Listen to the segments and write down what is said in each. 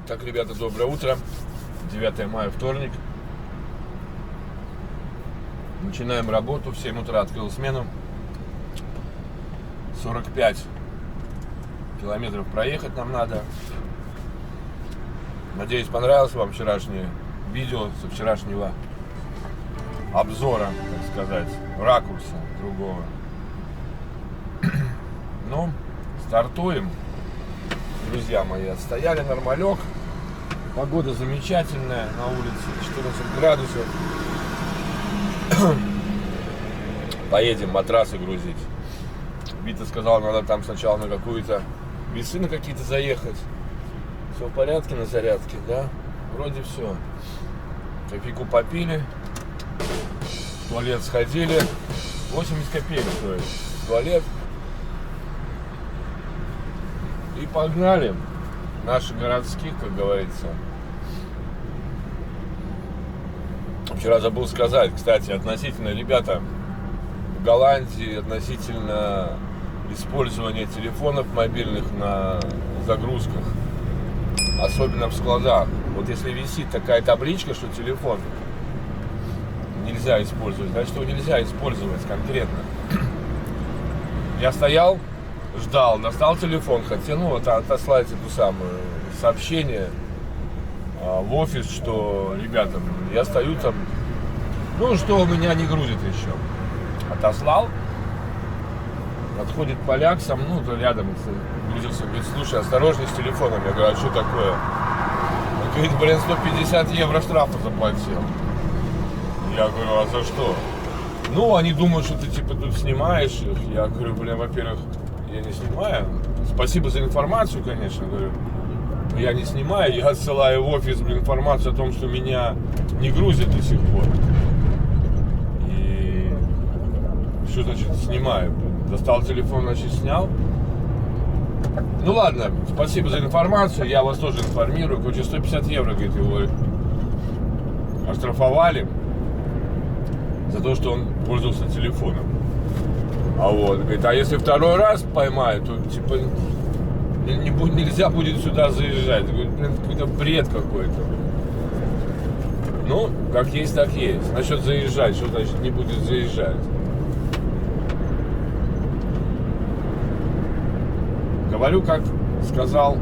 Так, ребята, доброе утро. 9 мая, вторник. Начинаем работу. В 7 утра открыл смену. 45 километров проехать нам надо. Надеюсь, понравилось вам вчерашнее видео со вчерашнего обзора, так сказать, ракурса другого. Ну, стартуем. Друзья мои, отстояли нормалек. Погода замечательная на улице, 14 градусов. Поедем матрасы грузить. Вита сказал, надо там сначала на какую-то весы на какие-то заехать. Все в порядке на зарядке, да? Вроде все. Кофейку попили. В туалет сходили. 80 копеек стоит туалет. И погнали. Наши городских, как говорится. Вчера забыл сказать, кстати, относительно, ребята, в Голландии, относительно использования телефонов мобильных на загрузках, особенно в складах. Вот если висит такая табличка, что телефон нельзя использовать, значит, его нельзя использовать конкретно. Я стоял, ждал, достал телефон, хотел, ну, вот отослать эту самую сообщение в офис, что, ребята, я стою там, ну, что у меня не грузит еще. Отослал. Подходит поляк со мной, ну, рядом грузился, говорит, слушай, осторожней с телефоном. Я говорю, а что такое? Он говорит, блин, 150 евро штрафа заплатил. Я говорю, а за что? Ну, они думают, что ты, типа, тут снимаешь их. Я говорю, блин, во-первых, я не снимаю. Спасибо за информацию, конечно, говорю. Но я не снимаю, я отсылаю в офис информацию о том, что меня не грузят до сих пор. И что значит снимаю? Достал телефон, значит, снял. Ну ладно, спасибо за информацию, я вас тоже информирую. Короче, 150 евро, говорит, его оштрафовали за то, что он пользовался телефоном. А вот, говорит, а если второй раз поймают, то типа нельзя будет сюда заезжать. Говорит, блин, какой-то бред какой-то. Ну, как есть, так есть. Насчет заезжать, что значит не будет заезжать? Говорю, как сказал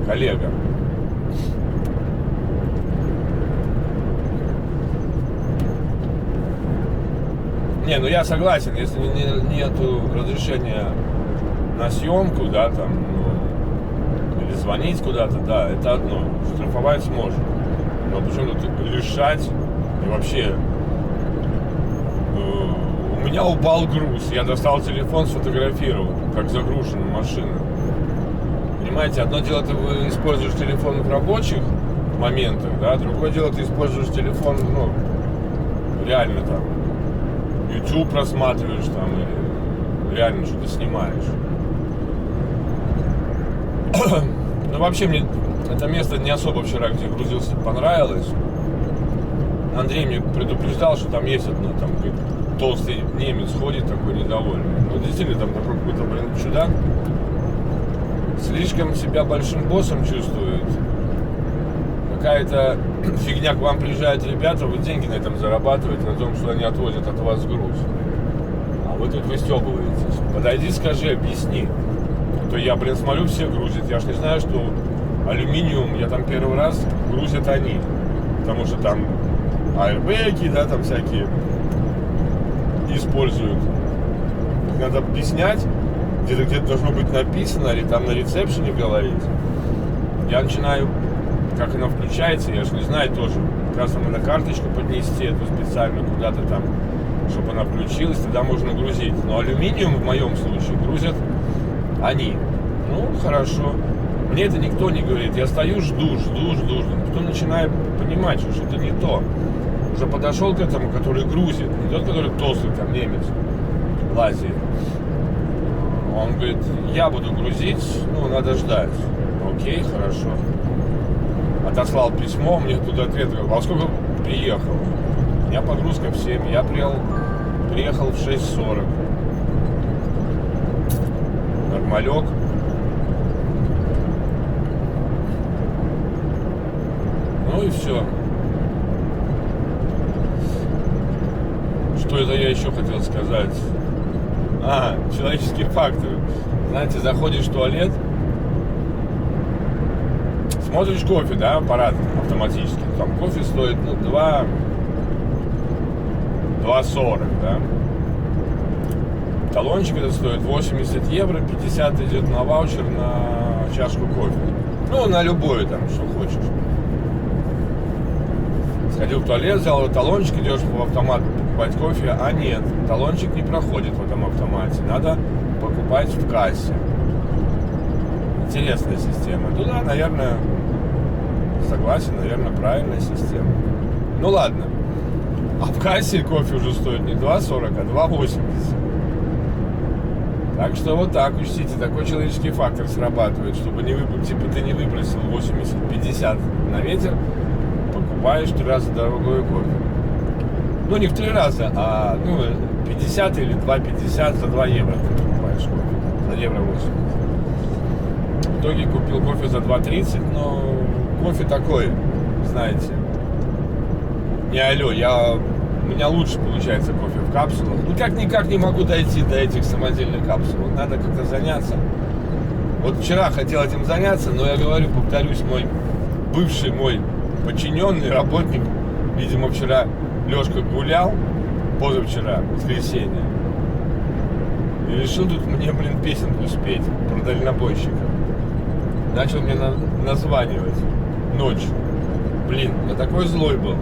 коллега. Не, ну я согласен, если нету разрешения на съемку, да, там, ну, или звонить куда-то, да, это одно. Штрафовать можно. Но почему тут лишать и вообще у меня упал груз, я достал телефон, сфотографировал, как загружена машина. Понимаете, одно дело, ты используешь телефон в рабочих моментах, да, другое дело, ты используешь телефон, ну, реально там, YouTube просматриваешь там, или реально что-то снимаешь. Ну, вообще, мне это место не особо вчера, где грузился, понравилось. Андрей мне предупреждал, что там есть одно, там, толстый немец ходит такой недовольный. Ну, действительно, там такой какой-то, блин, чудак. Слишком себя большим боссом чувствует. Какая-то фигня, к вам приезжают ребята, вы деньги на этом зарабатываете, на том, что они отвозят от вас груз. А вы тут выстебываетесь. Подойди, скажи, объясни. А то я, блин, смотрю, все грузят. Я ж не знаю, что алюминиум, я там первый раз, грузят они. Потому что там аэрбэги, да, там всякие используют. Надо объяснять, где-то должно быть написано, или там на ресепшене говорить. Я начинаю, как она включается, я же не знаю тоже. Как раз там надо карточку поднести эту специальную куда-то там, чтобы она включилась, тогда можно грузить. Но алюминиум в моем случае грузят они. Ну, хорошо. Мне это никто не говорит. Я стою, жду. Потом начинаю понимать, что что-то не то. Уже подошел к этому, который грузит. Не тот, который толстый, там, немец в Азии. Он говорит, я буду грузить, ну, надо ждать. Окей, хорошо. Отослал письмо, мне туда ответ говорил, а сколько приехал? У меня погрузка в 7, я приехал в 6:40. Нормалек. все. Что это я еще хотел сказать? Человеческий фактор. Знаете, заходишь в туалет, смотришь кофе, да, аппарат автоматически. Там кофе стоит, 2,40, да. Талончик это стоит 80 евро, 50 идет на ваучер на чашку кофе. На любую там, что хочешь. Сходил в туалет, взял талончик, идешь в автомат покупать кофе, нет, талончик не проходит в этом автомате, надо покупать в кассе. Интересная система. Да, наверное, согласен, наверное, правильная система. Ладно. А в кассе кофе уже стоит не 2,40, а 2,80. Так что вот так учтите, такой человеческий фактор срабатывает, чтобы не ты не выбросил 80-50 на ветер, покупаешь 3 раза дорогой кофе. Не в 3 раза, а 50 или 2,50 за 2 евро ты покупаешь кофе, за евро 80. В итоге купил кофе за 2,30, но кофе такой, знаете, не алло, у меня лучше получается кофе в капсулах. Никак не могу дойти до этих самодельных капсул. Надо как-то заняться. Вот вчера хотел этим заняться, но я повторюсь, бывший мой подчиненный работник, видимо, вчера Лешка гулял, позавчера, воскресенье, и решил тут мне, песенку спеть про дальнобойщика. Начал мне названивать ночью. Я такой злой был.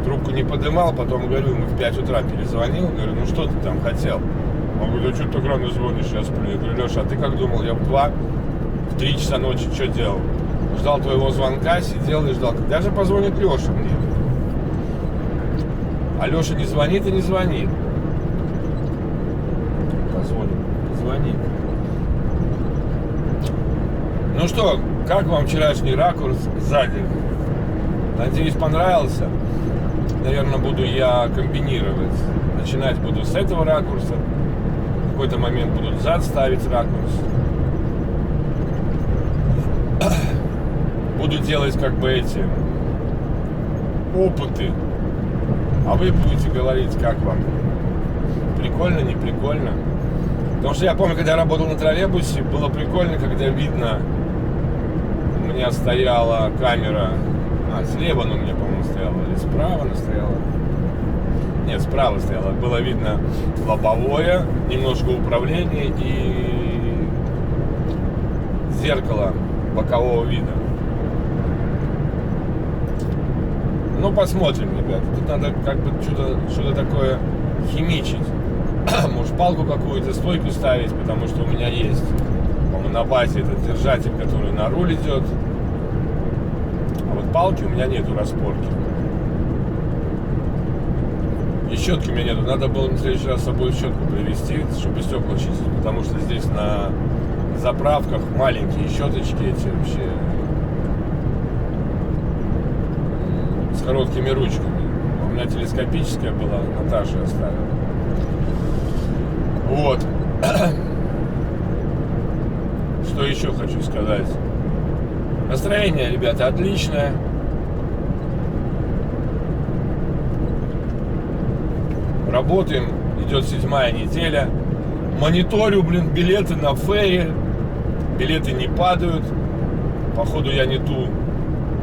Трубку не поднимал, потом говорю, ему в 5 утра перезвонил, говорю, что ты там хотел? Он говорит, что ты так рано звонишь, я сплю. Я говорю, Леша, а ты как думал, я в 3 часа ночи что делал? Ждал твоего звонка, сидел и ждал, когда же позвонит Леша мне? А Леша не звонит и не звонит. Позвонит. Что, как вам вчерашний ракурс сзади? Надеюсь, понравился. Наверное, буду я комбинировать. Начинать буду с этого ракурса. В какой-то момент буду зад ставить ракурс. Буду делать эти опыты. А вы будете говорить, как вам. Прикольно, не прикольно. Потому что я помню, когда я работал на троллейбусе, было прикольно, когда видно, у меня стояла камера. Слева она у меня, по-моему, стояла. Или справа она стояла. Нет, справа стояла. Было видно лобовое, немножко управление и зеркало бокового вида. Посмотрим, ребята. Тут надо что-то такое химичить. Может, палку какую-то, стойку ставить, потому что у меня есть, по-моему, на базе этот держатель, который на руль идет. А вот палки у меня нету, распорки. И щетки у меня нету. Надо было в следующий раз с собой щетку привезти, чтобы стекла чистить. Потому что здесь на заправках маленькие щеточки эти вообще с короткими ручками. У меня телескопическая была, Наташа оставила. Вот. Что еще хочу сказать? Настроение, ребята, отличное. Работаем, идет 7-я неделя. Мониторю, билеты на ферри. Билеты не падают. Походу, я не ту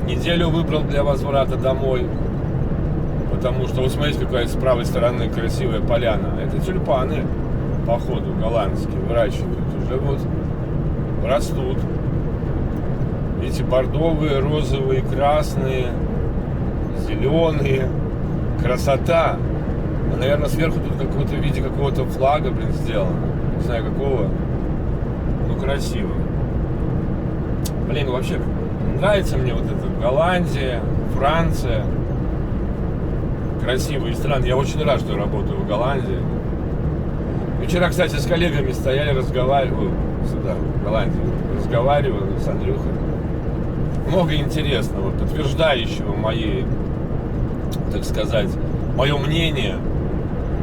неделю выбрал для возврата домой. Потому что, вот смотрите, какая с правой стороны красивая поляна. Это тюльпаны, походу, голландские, выращивают. Уже вот растут. Эти бордовые, розовые, красные, зеленые. Красота. А, наверное, сверху тут какой-то в виде какого-то флага, сделано. Не знаю какого. Ну, красиво. Вообще нравится мне вот это Голландия, Франция. Красивые страны. Я очень рад, что я работаю в Голландии. Вчера, кстати, с коллегами стояли, разговаривали. Сюда, в Голландии. Разговаривали с Андрюхой. Много интересного, подтверждающего мои, так сказать, мое мнение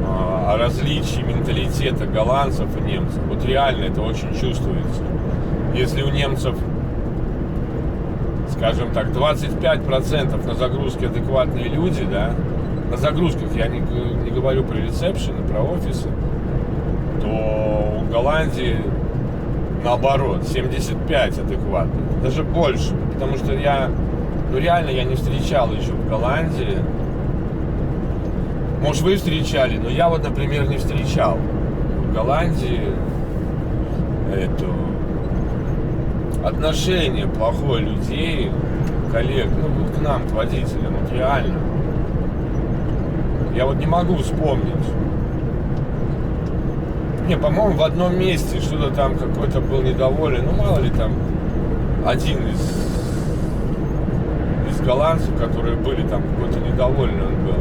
о различии менталитета голландцев и немцев. Вот реально это очень чувствуется. Если у немцев скажем так, 25% на загрузке адекватные люди, да, на загрузках, я не говорю про ресепшены, про офисы, то в Голландии наоборот, 75 адекватных, даже больше, потому что реально я не встречал еще в Голландии. Может, вы встречали, но я вот, например, не встречал в Голландии отношение плохое людей, коллег, вот к нам, к водителям, вот реально. Я вот не могу вспомнить. Не, по-моему, в одном месте что-то там какой-то был недоволен. Мало ли там один из голландцев, которые были там, какой-то недовольный он был.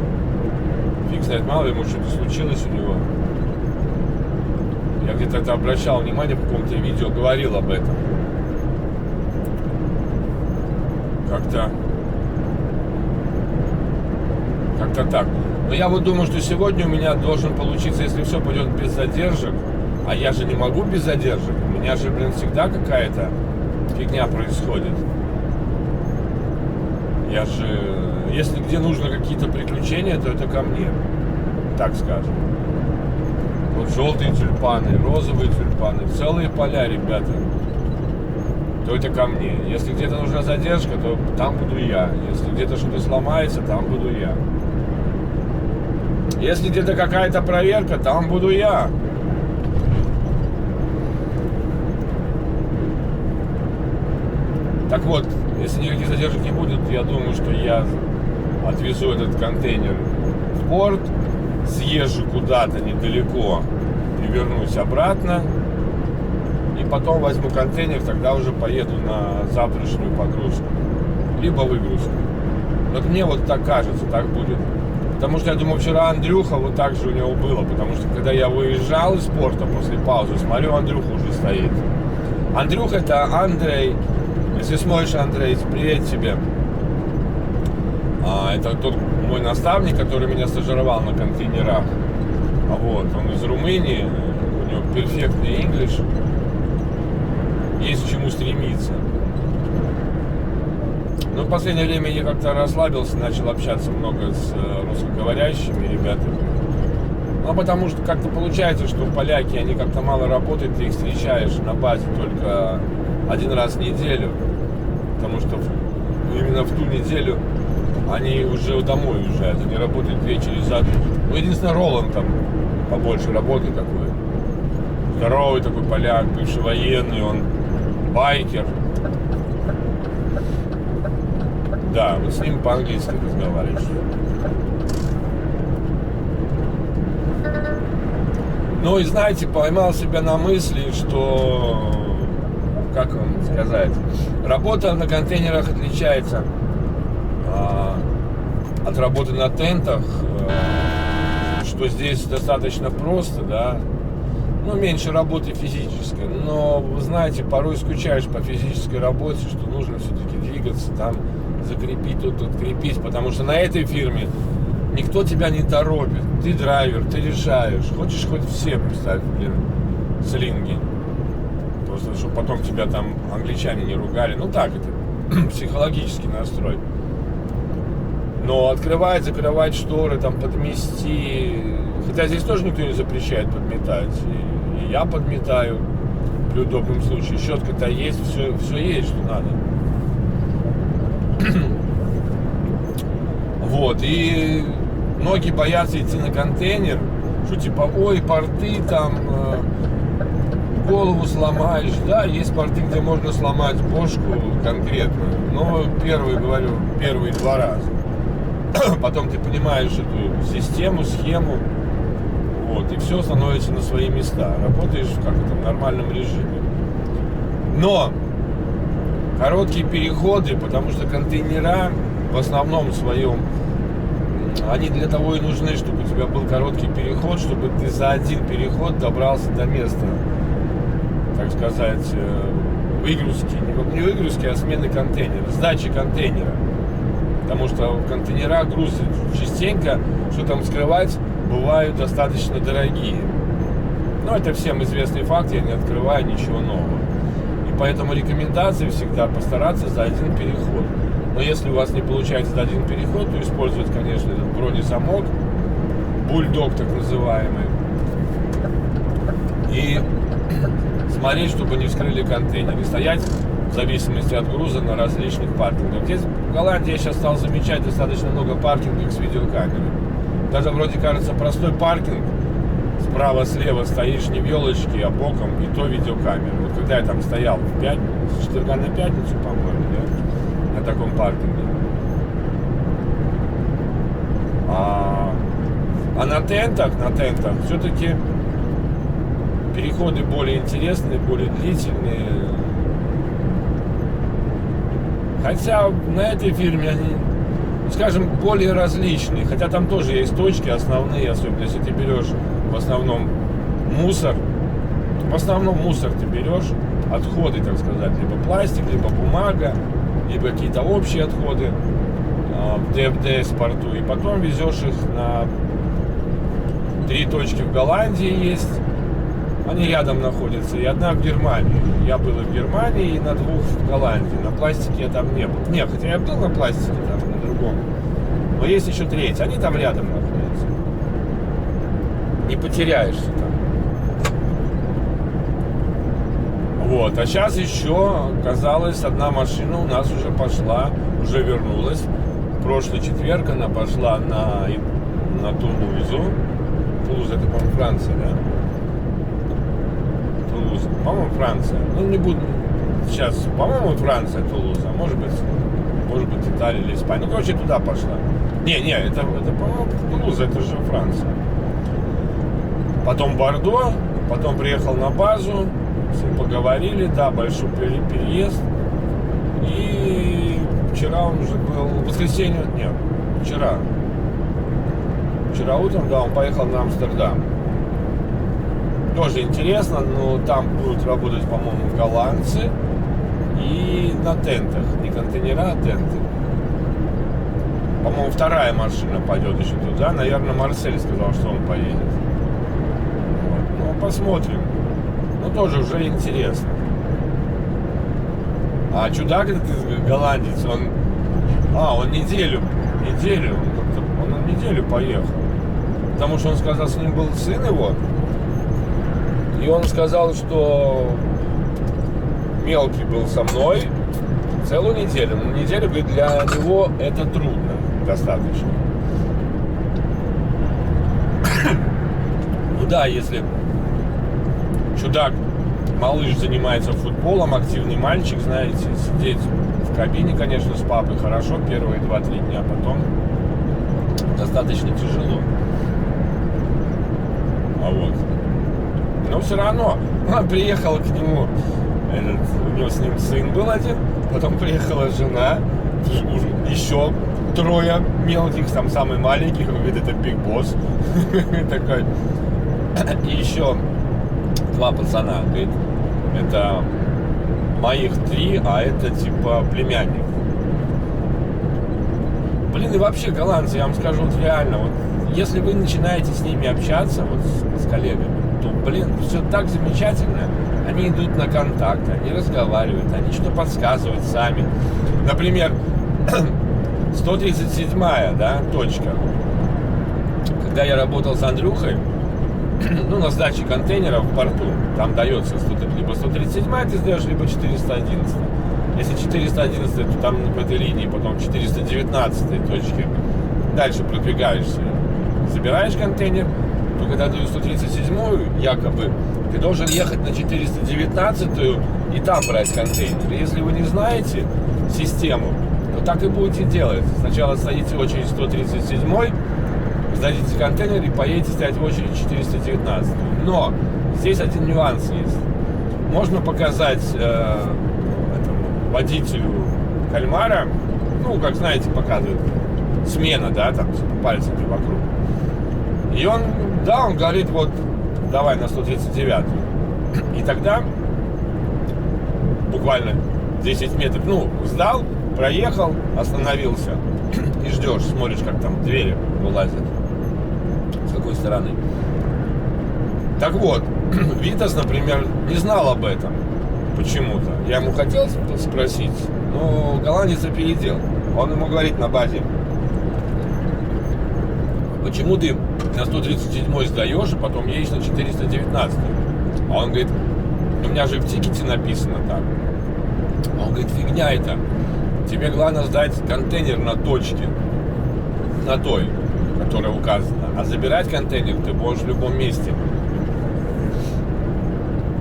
Фиг знает, мало ли ему что-то случилось у него. Я где-то это обращал внимание, в каком-то видео говорил об этом. Как-то так. Но я вот думаю, что сегодня у меня должен получиться, если все пойдет без задержек, а я же не могу без задержек, у меня же, всегда какая-то фигня происходит. Я же, если где нужно какие-то приключения, то это ко мне, так скажем. Вот желтые тюльпаны, розовые тюльпаны, целые поля, ребята, то это ко мне. Если где-то нужна задержка, то там буду я. Если где-то что-то сломается, там буду я. Если где-то какая-то проверка, там буду я. Так вот, если никаких задержек не будет, я думаю, что я отвезу этот контейнер в порт, съезжу куда-то недалеко и вернусь обратно. И потом возьму контейнер, тогда уже поеду на завтрашнюю погрузку. Либо выгрузку. Вот мне вот так кажется, так будет. Потому что я думаю, вчера Андрюха вот так же у него было. Потому что когда я выезжал из порта после паузы, смотрю, Андрюха уже стоит. Андрюха — это Андрей. Если смотришь, Андрей, привет тебе. Это тот мой наставник, который меня стажировал на контейнерах. Вот, он из Румынии, у него перфектный инглиш. Есть к чему стремиться. Но в последнее время я как-то расслабился, начал общаться много с русскоговорящими ребятами. Потому что как-то получается, что поляки, они как-то мало работают, ты их встречаешь на базе только один раз в неделю. Потому что именно в ту неделю они уже домой уезжают, они работают 2 через одну. Единственное, Роланд там побольше работает такой. Здоровый такой поляк, бывший военный, он байкер. Да, вот с ним по-английски разговариваешь. Ну и знаете, поймал себя на мысли, что, как вам сказать, работа на контейнерах отличается от работы на тентах, что здесь достаточно просто, да, меньше работы физической, но, вы знаете, порой скучаешь по физической работе, что нужно все-таки двигаться, там, закрепить, тут крепить, потому что на этой фирме никто тебя не торопит, ты драйвер, ты решаешь, хочешь хоть все поставь, слинги, просто, чтобы потом тебя там англичане не ругали, так это, психологический настрой. Но открывать, закрывать шторы, там, подмести, хотя здесь тоже никто не запрещает подметать, и я подметаю при удобном случае, щетка-то есть, все есть, что надо. Вот, и многие боятся идти на контейнер, что типа, ой, порты там, голову сломаешь. Да, есть порты, где можно сломать бошку конкретно, но первые 2 раза. Потом ты понимаешь эту систему, схему, вот, и все становится на свои места. Работаешь в нормальном режиме. Но короткие переходы, потому что контейнера в основном своем, они для того и нужны, чтобы у тебя был короткий переход, чтобы ты за один переход добрался до места, так сказать, выгрузки. Не выгрузки, а смены контейнера, сдачи контейнера. Потому что в контейнерах грузы частенько, что там скрывать, бывают достаточно дорогие. Но это всем известный факт, я не открываю ничего нового. И И поэтому рекомендация всегда постараться за один переход. Но если у вас не получается за один переход, то использовать, конечно, этот бронезамок, бульдог так называемый. И смотреть, чтобы не вскрыли контейнер. И стоять в зависимости от груза на различных паркингах. Здесь в Голландии я сейчас стал замечать достаточно много паркингов с видеокамерой. Даже вроде кажется простой паркинг. Справа-слева стоишь не в елочке, а боком, и то видеокамера. Вот когда я там стоял в пятницу, с четверга на пятницу, по-моему, да, на таком паркинге. А на тентах все-таки переходы более интересные, более длительные. Хотя на этой фирме они, скажем, более различные. Хотя там тоже есть точки основные, особенно если ты берешь в основном мусор. В основном мусор ты берешь, отходы, так сказать, либо пластик, либо бумага, либо какие-то общие отходы в ДФДС порту. И потом везешь их на 3 точки в Голландии есть. Они рядом находятся, и одна в Германии. Я был и в Германии, и на 2 в Голландии. На пластике я там не был. Нет, хотя я был на пластике, там на другом. Но есть еще 3. Они там рядом находятся. Не потеряешься там. Вот. А сейчас еще, казалось, одна машина у нас уже пошла, уже вернулась. В прошлый четверг она пошла на Тулузу. Тулуза — это, по-моему, Франция, да? Тулуза. По-моему, Франция. Ну, не буду сейчас. По-моему, Франция, Тулуза. Может быть, Италия или Испания. Ну, короче, туда пошла. Не, это по-моему, Тулуза, это же Франция. Потом Бордо, потом приехал на базу, с ним поговорили, да, большой переезд. И вчера он уже был, в воскресенье, нет, вчера утром, да, он поехал на Амстердам. Тоже интересно, но там будут работать, по-моему, голландцы и на тентах, не контейнера, а тенты. По-моему, вторая машина пойдет еще туда, наверное, Марсель сказал, что он поедет. Ну, посмотрим. Ну, тоже уже интересно. А чудак этот голландец, он неделю, он на неделю поехал. Потому что он сказал, с ним был сын его, и он сказал, что мелкий был со мной целую неделю. Но неделю, говорит, для него это трудно достаточно. Ну да, если чудак, малыш занимается футболом, активный мальчик, знаете, сидеть в кабине, конечно, с папой хорошо первые 2-3 дня, а потом достаточно тяжело. А вот. Но все равно он приехал к нему, у него с ним сын был один, потом приехала жена, еще 3 мелких, там самый маленький, он говорит, это Big Boss такой, и еще 2 пацана, говорит, это моих 3, а это типа племянник. Блин, и вообще голландцы, я вам скажу, вот реально, вот если вы начинаете с ними общаться, вот с коллегами, то, блин, все так замечательно. Они идут на контакт, они разговаривают, они что-то подсказывают сами. Например, 137-я, да, точка. Когда я работал с Андрюхой, ну, на сдаче контейнеров в порту, там дается либо 137-я ты сдаешь, либо 411. Если 411, то там по этой линии, потом 419 точки. Дальше продвигаешься. Забираешь контейнер, то когда дают 137-ю, якобы, ты должен ехать на 419-ю и там брать контейнер. И если вы не знаете систему, то так и будете делать. Сначала стоите в очередь 137-й, сдадите контейнер и поедете стоять в очередь 419. Но здесь один нюанс есть. Можно показать водителю кальмара, ну, как знаете, показывает смена, да, там, пальцами вокруг. И он говорит, вот, давай на 139-ю. И тогда буквально 10 метров, ну, сдал, проехал, остановился и ждешь, смотришь, как там двери вылазят. С какой стороны. Так вот, Витас, например, не знал об этом. почему-то. Я ему хотел спросить, но голландец опередил. Он ему говорит на базе: почему ты на 137 сдаешь, а потом едешь на 419? А он говорит: у меня же в тикете написано так. А он говорит: фигня это. Тебе главное сдать контейнер на точке, на той, которая указана. А забирать контейнер ты можешь в любом месте.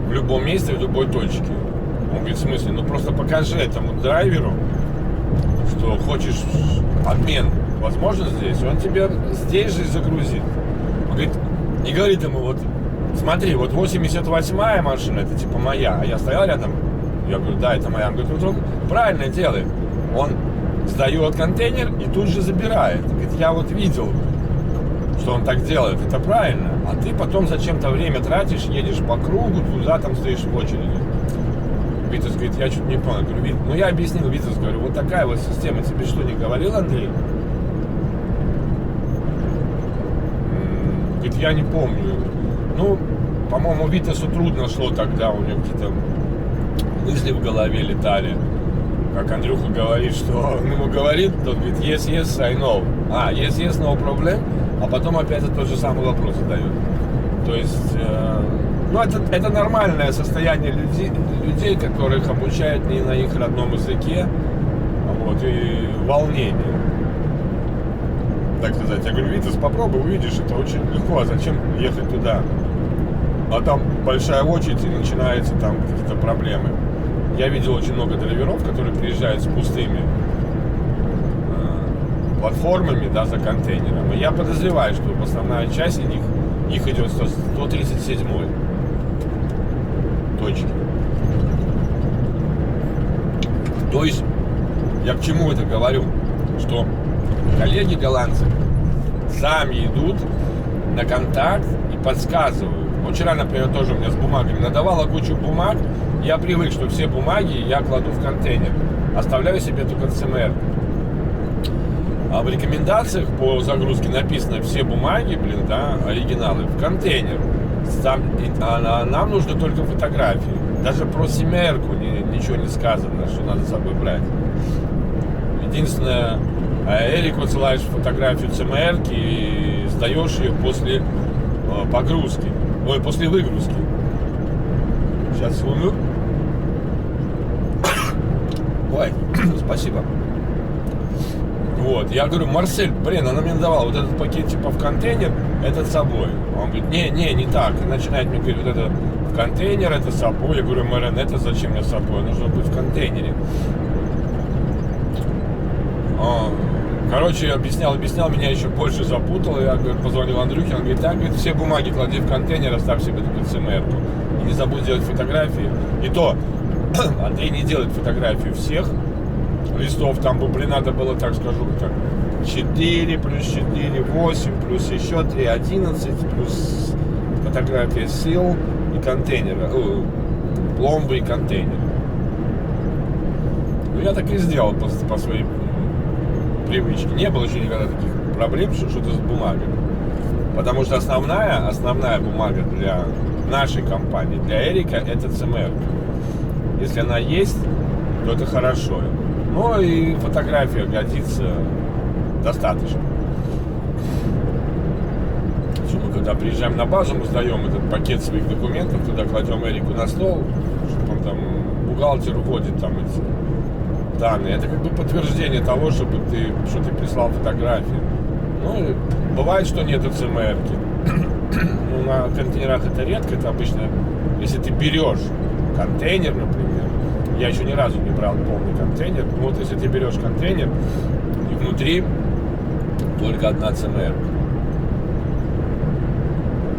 В любом месте, в любой точке. Он говорит: в смысле? Ну просто покажи этому драйверу, что хочешь обмен возможно здесь, он тебя здесь же загрузит. Он говорит, не говорит ему: вот смотри, вот 88-я машина, это типа моя, а я стоял рядом. Я говорю: да, это моя. Он говорит: ну, правильно делает. Он сдает контейнер и тут же забирает. Говорит: я вот видел, что он так делает, это правильно. А ты потом зачем-то время тратишь, едешь по кругу, туда там стоишь в очереди. Витас говорит: я что-то не понял. Говорю: ну я объяснил, Витас, говорю, вот такая вот система. Тебе что, не говорил Андрей? Говорит: я не помню. Ну, по-моему, Витасу трудно шло тогда, у него какие-то мысли в голове летали. Как Андрюха говорит, что он ему говорит, тот говорит: yes, I know. Yes, no problem. А потом опять тот же самый вопрос задает. То есть, ну, это нормальное состояние людей, которых обучают не на их родном языке, вот, и волнение. Так сказать. Я говорю: Витас, попробуй, увидишь, это очень легко, а зачем ехать туда? А там большая очередь, и начинаются там какие-то проблемы. Я видел очень много драйверов, которые приезжают с пустыми платформами, да, за контейнером. И я подозреваю, что основная часть из них идет 137 точки. То есть, я к чему это говорю? Что коллеги голландцы сами идут на контакт и подсказывают. Вот вчера, например, тоже у меня с бумагами надавала кучу бумаг. Я привык, что все бумаги я кладу в контейнер. Оставляю себе только ЦМР. А в рекомендациях по загрузке написано: все бумаги, да, оригиналы в контейнер. А нам нужно только фотографии. Даже про семерку ничего не сказано, что надо с собой брать. Единственное, Эрику отсылаешь фотографию ЦМРки и сдаешь ее после погрузки. Ой, после выгрузки. Сейчас секунду. Ой, спасибо. Вот, я говорю: Марсель, блин, она мне давала вот этот пакет типа в контейнер, этот с собой. Он говорит: не так. И начинает мне говорить: вот это в контейнер, это с собой. Я говорю: Мэрен, это зачем мне с собой? Нужно быть в контейнере. Короче, объяснял, меня еще больше запутал. Я, говорю, позвонил Андрюхе, он говорит: так, говорит, все бумаги клади в контейнер, оставь себе только ЦМРку. И не забудь делать фотографии. И то, Андрей не делает фотографии всех листов, там бы, блин, надо было, так скажу, так, 4 плюс 4, 8, плюс еще 3, 11, плюс фотография сил и контейнера, пломбы и контейнер. Ну, я так и сделал по своей привычке. Не было еще никогда таких проблем, что-то с бумагой. Потому что основная бумага для нашей компании, для Эрика, это ЦМР. Если она есть, то это хорошо. Ну и фотография годится достаточно. Мы когда приезжаем на базу, мы сдаем этот пакет своих документов, туда кладем Эрику на стол, чтобы он там, бухгалтер вводит там эти данные. Это как бы подтверждение того, что ты прислал фотографии. Ну, бывает, что нету ЦМРки. Ну, на контейнерах это редко, это обычно, если ты берешь контейнер, например, я еще ни разу не брал полный контейнер, но вот если ты берешь контейнер, и внутри только одна ЦМР,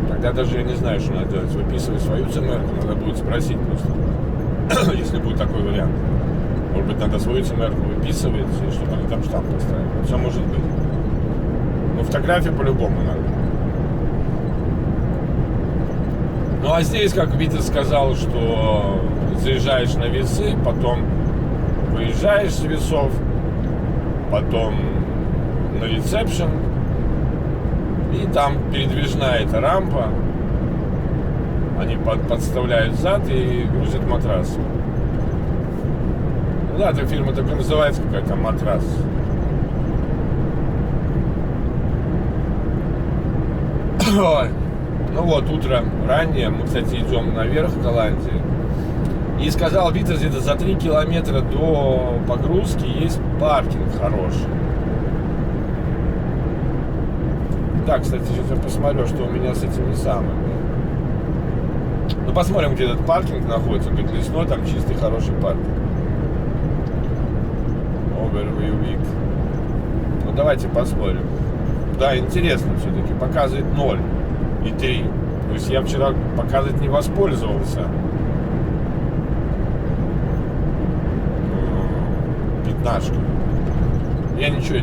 тогда даже я не знаю, что надо делать, выписывать свою ЦМРку, надо будет спросить просто, если будет такой вариант. Может быть, надо свою ЦМРку выписывать, чтобы они там штамп поставили. Все может быть. Но фотографию по-любому надо. Ну а здесь, как Витас сказал, что заезжаешь на весы, потом выезжаешь с весов, потом на ресепшн, и там передвижная эта рампа, они подставляют зад и грузят матрас. Ну да, эта фирма так и называется, какая-то матрас. Ой. Ну вот, утро раннее, мы, кстати, идем наверх в Голландии. И сказал Витас, где-то за 3 километра до погрузки есть паркинг хороший. Да, кстати, сейчас я посмотрю, что у меня с этим не самое. Ну, посмотрим, где этот паркинг находится. Говорит, лесной, там чистый, хороший паркинг. Овервьювик. Ну, давайте посмотрим. Да, интересно все-таки. Показывает 0 и 3. То есть я вчера, показывает, не воспользовался. Пятнашка. Я ничего...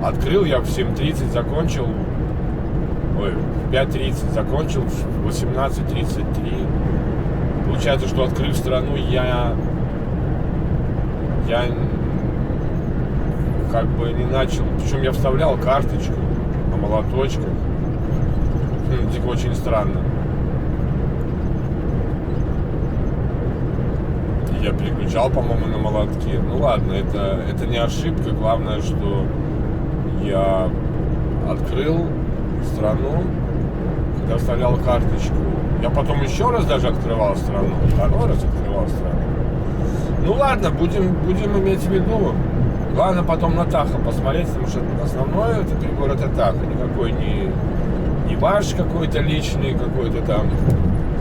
Открыл я в 7:30, закончил... Ой, в 5:30 закончил, в 18:33. Получается, что открыв страну, я как бы не начал... Причем я вставлял карточку на молоточках. Дико очень странно. Я переключал, по-моему, на молотки. Ну ладно, это не ошибка. Главное, что я открыл страну, когда вставлял карточку. Я потом еще раз даже открывал страну. Второй раз открывал страну. Ну ладно, будем иметь в виду. Главное потом на Тахо посмотреть, потому что основное это прибор это Тахо. Никакой не ваш какой-то личный, какой-то там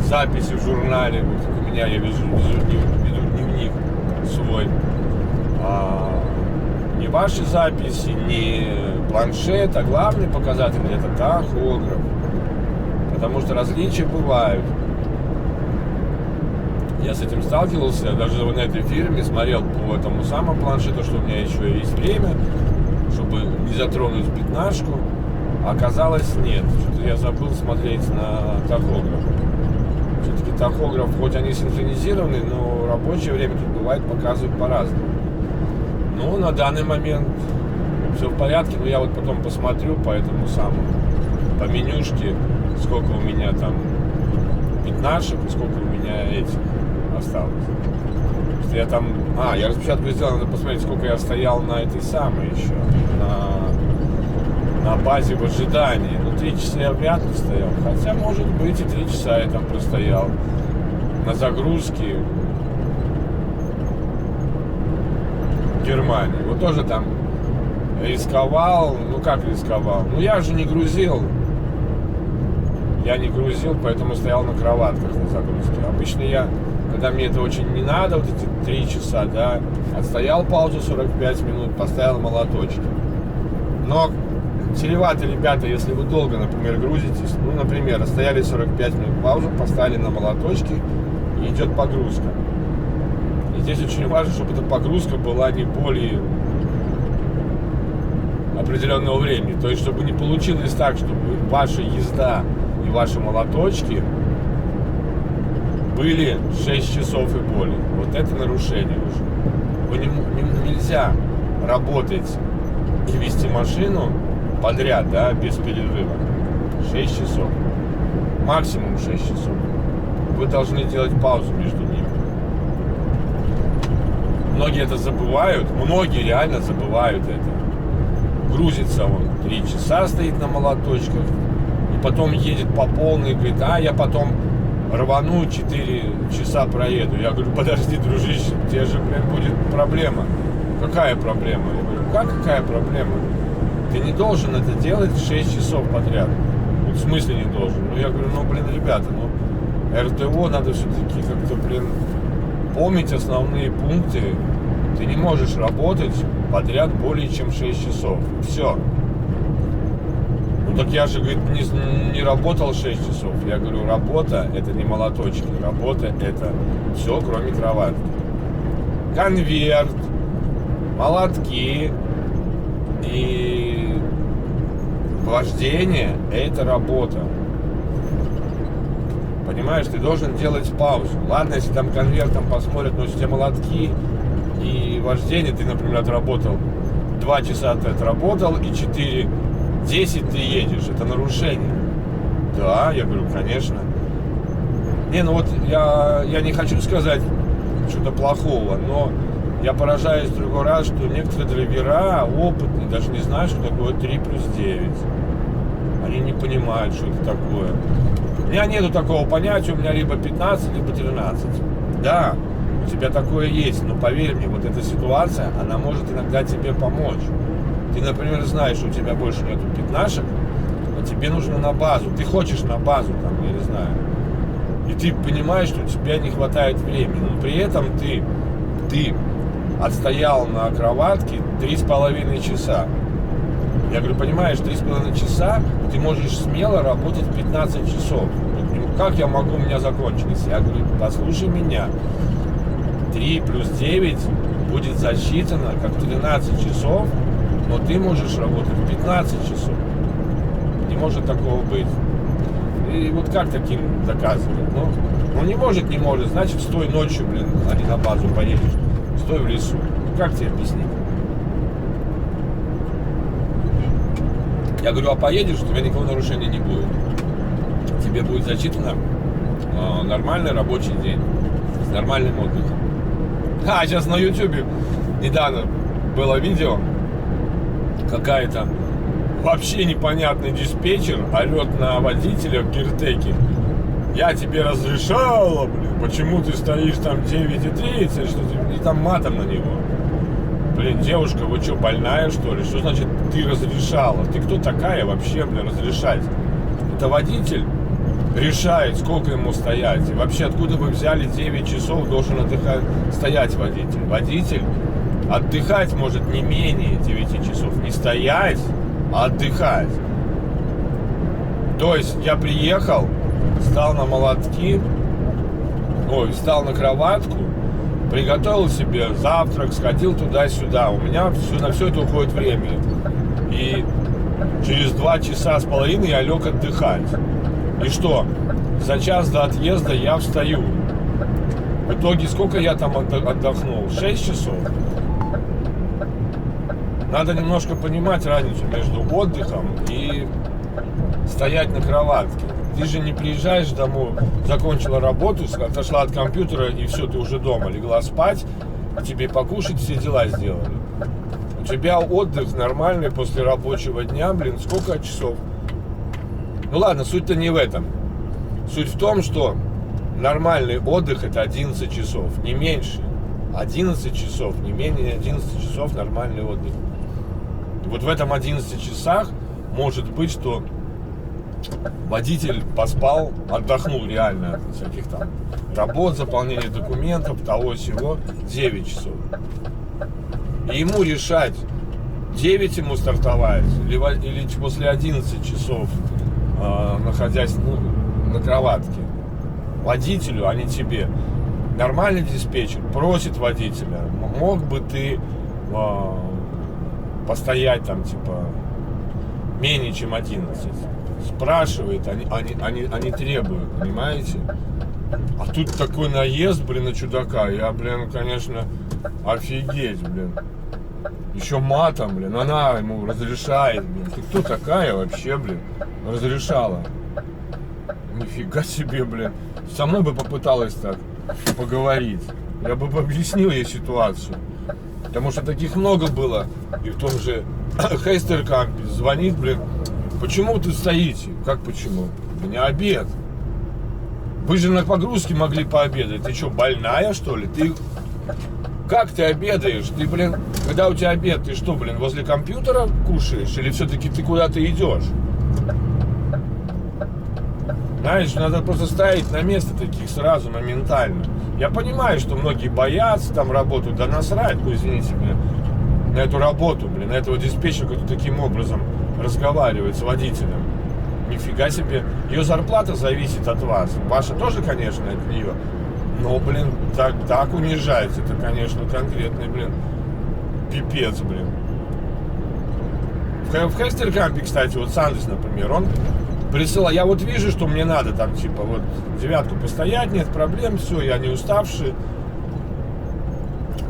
записи в журнале. Вот как у меня я веду дневник свой. Не ваши записи, не планшет, а главный показатель это тахограф. Потому что различия бывают. Я с этим сталкивался, даже на этой фирме смотрел по этому самому планшету, что у меня еще есть время, чтобы не затронуть пятнашку. Оказалось, нет. Что-то я забыл смотреть на тахограф. Все-таки тахограф, хоть они синхронизированы, но рабочее время тут бывает показывают по-разному. Ну, на данный момент все в порядке, но я вот потом посмотрю по этому самому, по менюшке, сколько у меня там пятнашек и сколько у меня этих осталось. Что я там... я распечатку сделал, надо посмотреть, сколько я стоял на этой самой еще, на базе в ожидании. Ну, 3 часа я вряд ли стоял, хотя, может быть, и 3 часа я там простоял на загрузке в Германии. Вот тоже там рисковал, ну как рисковал? Ну я же не грузил. Я не грузил, поэтому стоял на кроватках на загрузке. Обычно я, когда мне это очень не надо, вот эти 3 часа, да, отстоял паузу 45 минут, поставил молоточки. Но чревато, ребята, если вы долго, например, грузитесь, ну, например, стояли 45 минут паузу, поставили на молоточки, и идет погрузка. И здесь очень важно, чтобы эта погрузка была не более определенного времени. То есть, чтобы не получилось так, чтобы ваша езда и ваши молоточки были 6 часов и более. Вот это нарушение уже. Нельзя работать и вести машину подряд, да, без перерыва. 6 часов. Максимум 6 часов. Вы должны делать паузу между ними. Многие это забывают. Многие реально забывают это. Грузится он 3 часа, стоит на молоточках. И потом едет по полной, говорит, я потом рвану, 4 часа проеду. Я говорю, подожди, дружище, у тебя же, будет проблема. Какая проблема? Я говорю, какая проблема? Ты не должен это делать 6 часов подряд. В смысле не должен? Ну, я говорю, ребята, РТО надо все-таки как-то, помнить основные пункты. Ты не можешь работать подряд более чем 6 часов. Все. Ну, так я же, говорит, не работал 6 часов. Я говорю, работа – это не молоточки. Работа – это все, кроме кроватки. Конверт, молотки и вождение – это работа. Понимаешь, ты должен делать паузу. Ладно, если там конвертом посмотрят, но если у тебя молотки и вождение, ты, например, отработал 2 часа ты отработал и 4:10 ты едешь. Это нарушение. Да, я говорю, конечно. Я не хочу сказать что-то плохого, но я поражаюсь другой раз, что некоторые драйвера опытные даже не знают, что такое 3+9. Они не понимают, что это такое. У меня нету такого понятия, у меня либо 15, либо 13. Да, у тебя такое есть, но поверь мне, вот эта ситуация, она может иногда тебе помочь. Ты, например, знаешь, что у тебя больше нету пятнашек, а тебе нужно на базу. Ты хочешь на базу, там, я не знаю. И ты понимаешь, что у тебя не хватает времени. Но при этом ты отстоял на кроватке 3,5 часа. Я говорю, понимаешь, 3,5 часа ты можешь смело работать 15 часов. Как я могу, у меня закончились? Я говорю, послушай меня. 3+9 будет засчитано как 13 часов, но ты можешь работать 15 часов. Не может такого быть. И вот как таким доказывать? Ну, не может, значит, стой ночью, а не на базу поедешь. Стой в лесу. Как тебе объяснить? Я говорю, а поедешь, у тебя никакого нарушения не будет. Тебе будет зачитано нормальный рабочий день с нормальным отдыхом. Сейчас на ютубе недавно было видео, какая-то вообще непонятный диспетчер орет на водителя в Гиртеке. Я тебе разрешала, почему ты стоишь там 9:30, что ты, и там матом на него. Девушка, вы что, больная, что ли? Что значит ты разрешала? Ты кто такая вообще, разрешать? Это водитель решает, сколько ему стоять. И вообще, откуда вы взяли 9 часов, должен отдыхать, стоять водитель. Водитель отдыхать может не менее 9 часов. Не стоять, а отдыхать. То есть я приехал, встал на молотки, встал на кроватку, приготовил себе завтрак, сходил туда-сюда. У меня на все это уходит время. И через 2,5 часа я лег отдыхать. И что? За час до отъезда я встаю. В итоге сколько я там отдохнул? 6 часов. Надо немножко понимать разницу между отдыхом и стоять на кроватке. Ты же не приезжаешь домой, закончила работу, отошла от компьютера, и все, ты уже дома, легла спать, тебе покушать, все дела сделали. У тебя отдых нормальный после рабочего дня, сколько часов? Ну ладно, суть-то не в этом. Суть в том, что нормальный отдых это 11 часов, не меньше. 11 часов, не менее 11 часов нормальный отдых. И вот в этом 11 часах может быть, что водитель поспал, отдохнул реально от всяких там работ, заполнения документов, того всего, 9 часов. И ему решать, 9 ему стартовать, или после 11 часов, находясь на кроватке. Водителю, а не тебе. Нормальный диспетчер просит водителя, мог бы ты постоять там, менее чем 11. Спрашивает, они требуют, понимаете? А тут такой наезд, на чудака. Я, конечно, офигеть, Еще матом, она ему разрешает, Ты кто такая вообще, разрешала? Нифига себе, Со мной бы попыталась так поговорить. Я бы объяснил ей ситуацию. Потому что таких много было. И в том же Хейстеркампе звонит, почему ты стоите? Как почему? У меня обед. Вы же на погрузке могли пообедать. Ты что, больная, что ли? Как ты обедаешь? Ты, когда у тебя обед, ты что, возле компьютера кушаешь? Или все-таки ты куда-то идешь? Знаешь, надо просто ставить на место таких сразу, моментально. Я понимаю, что многие боятся там работать, да насрать, извините меня, на эту работу, на этого диспетчера, который таким образом разговаривает с водителем. Нифига себе. Ее зарплата зависит от вас. Ваша тоже, конечно, от нее. Но, так унижать, это, конечно, конкретный, пипец, В Хейстеркампе, кстати, вот Сандес, например, он присылал, я вот вижу, что мне надо там, 9 постоять, нет проблем, все, я не уставший,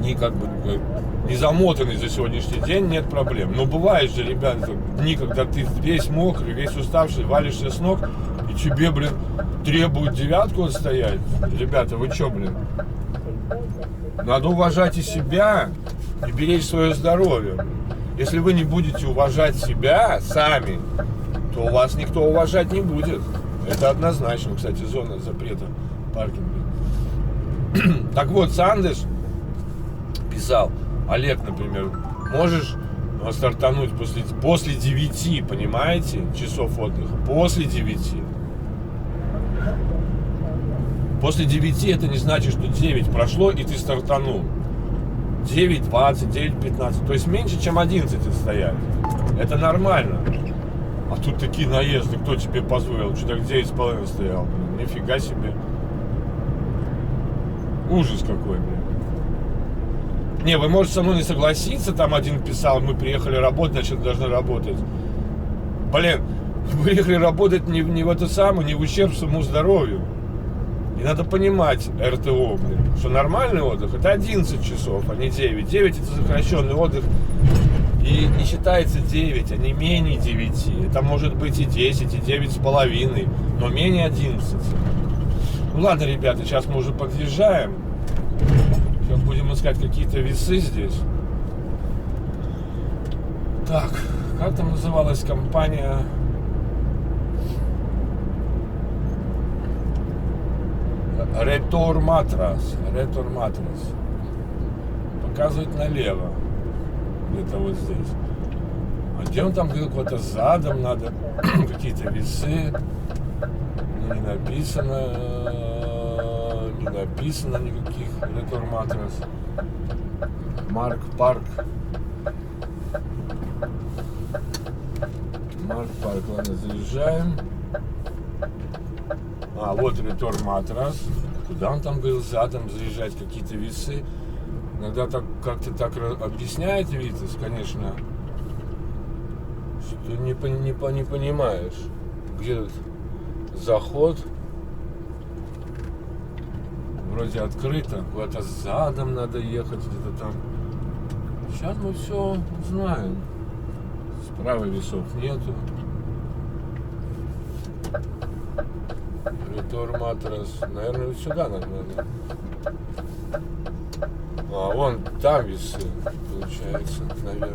не замотанный за сегодняшний день, нет проблем. Но бывает же, ребята, дни, когда ты весь мокрый, весь уставший, валишься с ног, и тебе, требуют 9 отстоять. Ребята, вы что, Надо уважать и себя, и беречь свое здоровье. Если вы не будете уважать себя сами, то вас никто уважать не будет. Это однозначно, кстати, зона запрета паркинга. Так вот, Сандыш писал, Олег, например, можешь стартануть после 9, понимаете, часов отдыха, после 9. После 9 это не значит, что 9 прошло и ты стартанул. 9:20, 9:15, то есть меньше, чем 11 стоять. Это нормально. А тут такие наезды, кто тебе позволил? Что-то 9:30 стоял. Нифига себе. Ужас какой, блин. Не, вы можете со мной не согласиться, там один писал, мы приехали работать, значит должны работать. Блин, вы приехали работать не в это самое, не в ущерб своему здоровью. И надо понимать, РТО, блин, что нормальный отдых это 11 часов, а не 9. 9 это сокращенный отдых. И не считается 9, а не менее 9. Это может быть и 10, и 9,5, но менее 11. Ну ладно, ребята, сейчас мы уже подъезжаем. Сейчас будем искать какие-то весы здесь. Так, как там называлась компания? Ретор Матрас. Показывает налево. Где-то вот здесь. А где он там говорил, куда-то задом надо какие-то весы. Ну, не написано никаких Ретор Матрас. Марк Парк, ладно, заезжаем. А, вот Ретор Матрас. Куда он там говорил, задом заезжать, какие-то весы. Иногда так как-то так объясняет Витас, конечно, что не понимаешь, где тут заход. Вроде открыто, куда-то задом надо ехать, где-то там. Сейчас мы все узнаем. Справа весов нету. Ретор Матрас. Наверное, вот сюда надо. А, вон там весы, получается, наверное.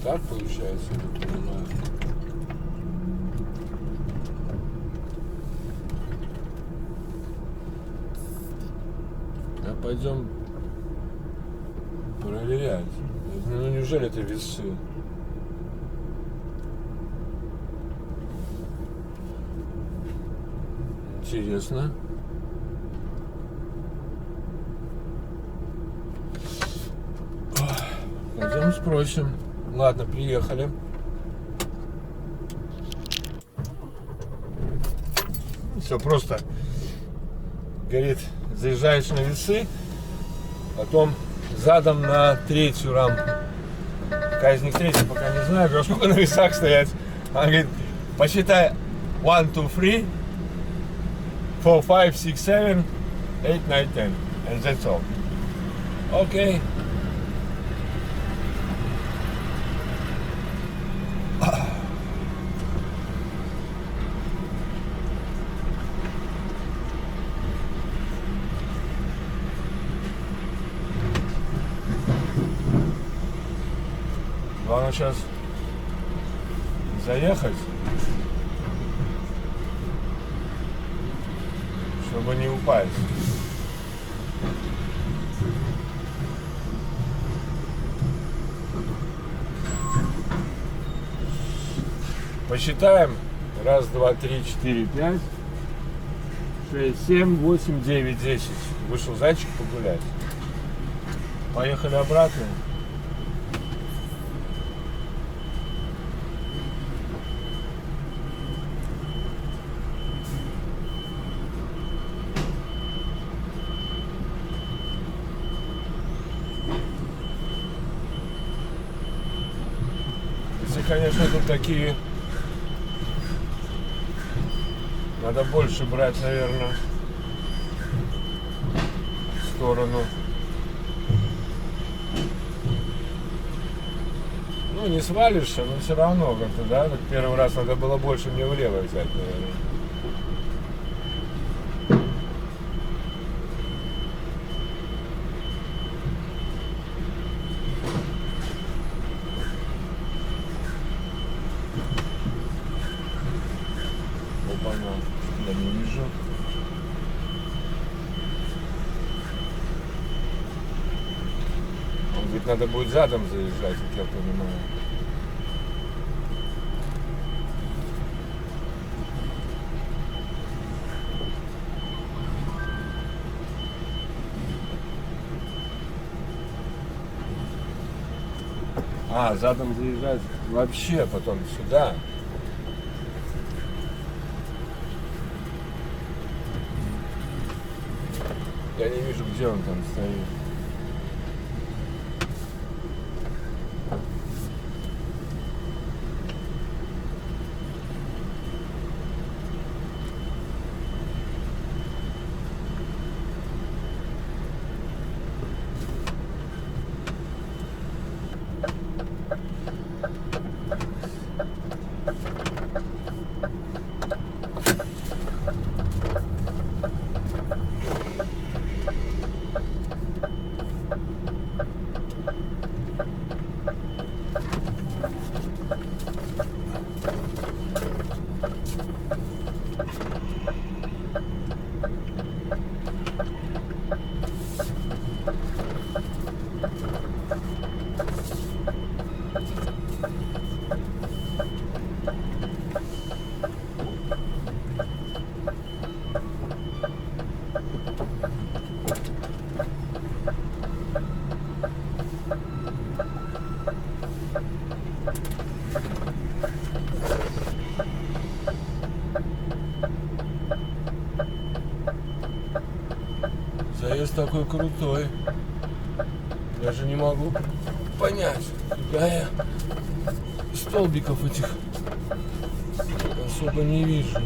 Так получается, я не понимаю. А пойдем проверять. Ну неужели это весы? Интересно. Пойдем спросим. Ладно, приехали. Все просто. Говорит, заезжаешь на весы, потом задом на 3-ю рамку. Какая из них 3-я, пока не знаю. Говорю, сколько на весах стоять? Он говорит, посчитай 1, 2, 3. 4, 5, 6, 7, 8, 9, 10. And that's all. Okay. Главное сейчас заехать, чтобы не упасть. Посчитаем. 1, 2, 3, 4, 5, 6, 7, 8, 9, 10. Вышел зайчик погулять. Поехали обратно. Конечно, тут такие надо больше брать, наверное, в сторону. Ну, не свалишься, но все равно как-то, да? Первый раз надо было больше мне влево взять, наверное. быть, надо будет задом заезжать, как я понимаю. А, задом заезжать вообще потом сюда. Я не вижу, где он там стоит. Заезд такой крутой. Даже не могу понять, куда я. Столбиков этих особо не вижу.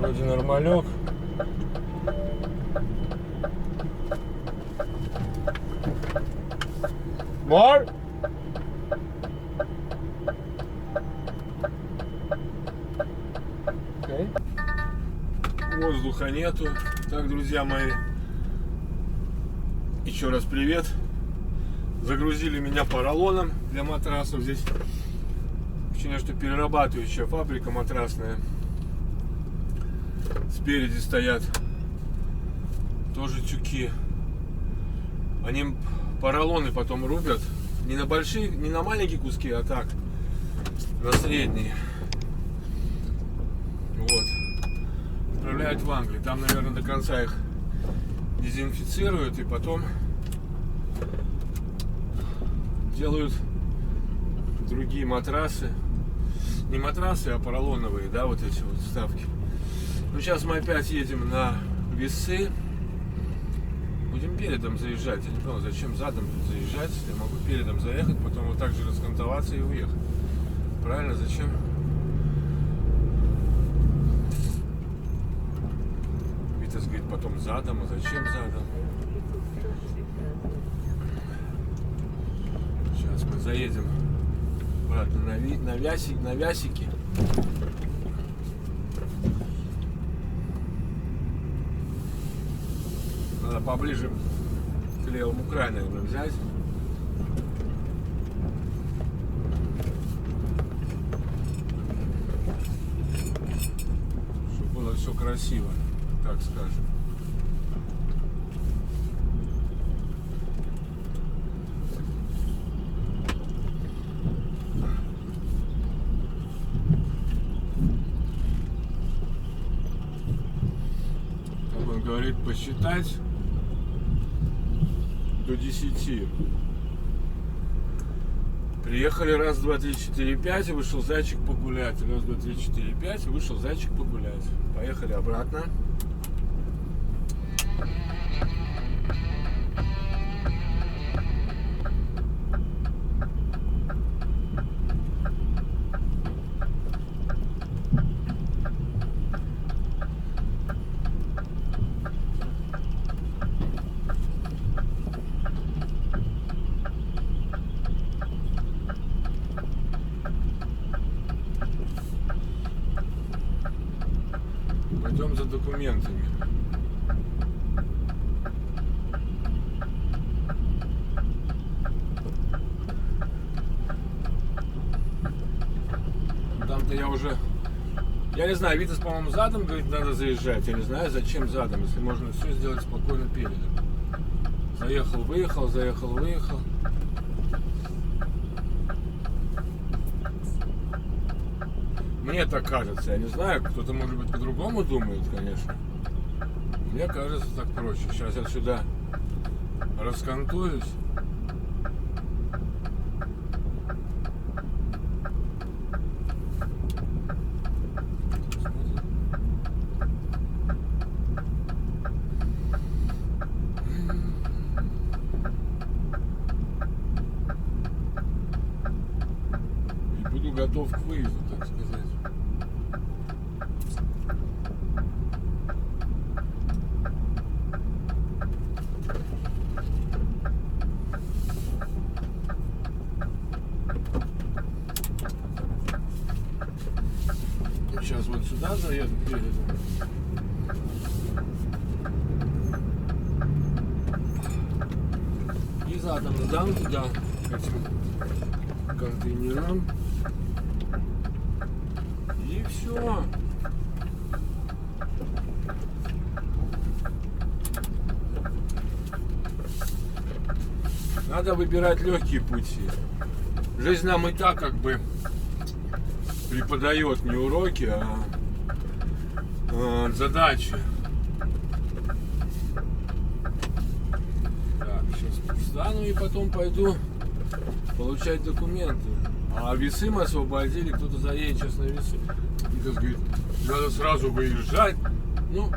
Вроде нормалек. Мар? Воздуха нету. Так, друзья мои, еще раз привет. Загрузили меня поролоном для матрасов. Здесь ощущение, что перерабатывающая фабрика матрасная. Спереди стоят тоже тюки. Они поролоны потом рубят. Не на большие, не на маленькие куски, а так. На средние. Вот. Отправляют в Англию. Там, наверное, до конца их дезинфицируют и потом делают другие матрасы. Не матрасы, а поролоновые, да, вот эти вот вставки. Ну, сейчас мы опять едем на весы. Будем передом заезжать. Я не понял, зачем задом заезжать. Я могу передом заехать, потом вот так же раскантоваться и уехать. Правильно, зачем? Витас говорит, потом задом, а зачем задом? Сейчас мы заедем обратно на Вясики. Надо поближе к левому краю, наверное, взять. Чтобы было все красиво, так скажем. Как он говорит, посчитать до 10. Приехали, раз, два, три, четыре, пять, и вышел зайчик погулять. Раз, два, три, четыре, пять, и вышел зайчик погулять. Поехали обратно. Пойдем за документами. Там-то я уже... Я не знаю, Витас, по-моему, задом, говорит, надо заезжать. Я не знаю, зачем задом, если можно все сделать спокойно передом. Заехал, выехал, заехал, выехал. Мне так кажется, я не знаю, кто-то, может быть, по-другому думает, конечно. Мне кажется, так проще. Сейчас я сюда раскантуюсь. И буду готов к выезду, так сказать. Сейчас вот сюда заеду передом. И задом сдам туда этим контейнерам. И все. Надо выбирать легкие пути. Жизнь нам и так как бы преподает не уроки, а задачи. Так, сейчас встану и потом пойду получать документы. А весы мы освободили, кто-то заедет сейчас на весы. Витас говорит, надо сразу выезжать. Ну,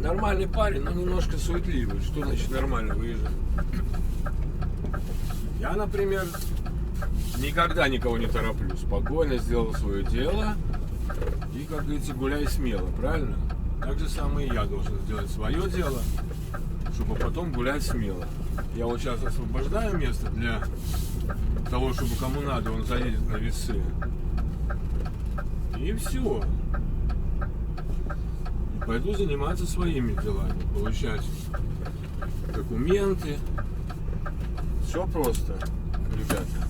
нормальный парень, но немножко суетливый. Что значит нормально выезжать? Я, например, никогда никого не тороплю. Спокойно сделал свое дело. И, как говорится, гуляй смело, правильно? Так же самое и я должен сделать свое дело, чтобы потом гулять смело. Я вот сейчас освобождаю место для того, чтобы кому надо, он заедет на весы. И все. И пойду заниматься своими делами. Получать документы. Все просто, ребята.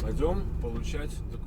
Пойдем получать документы.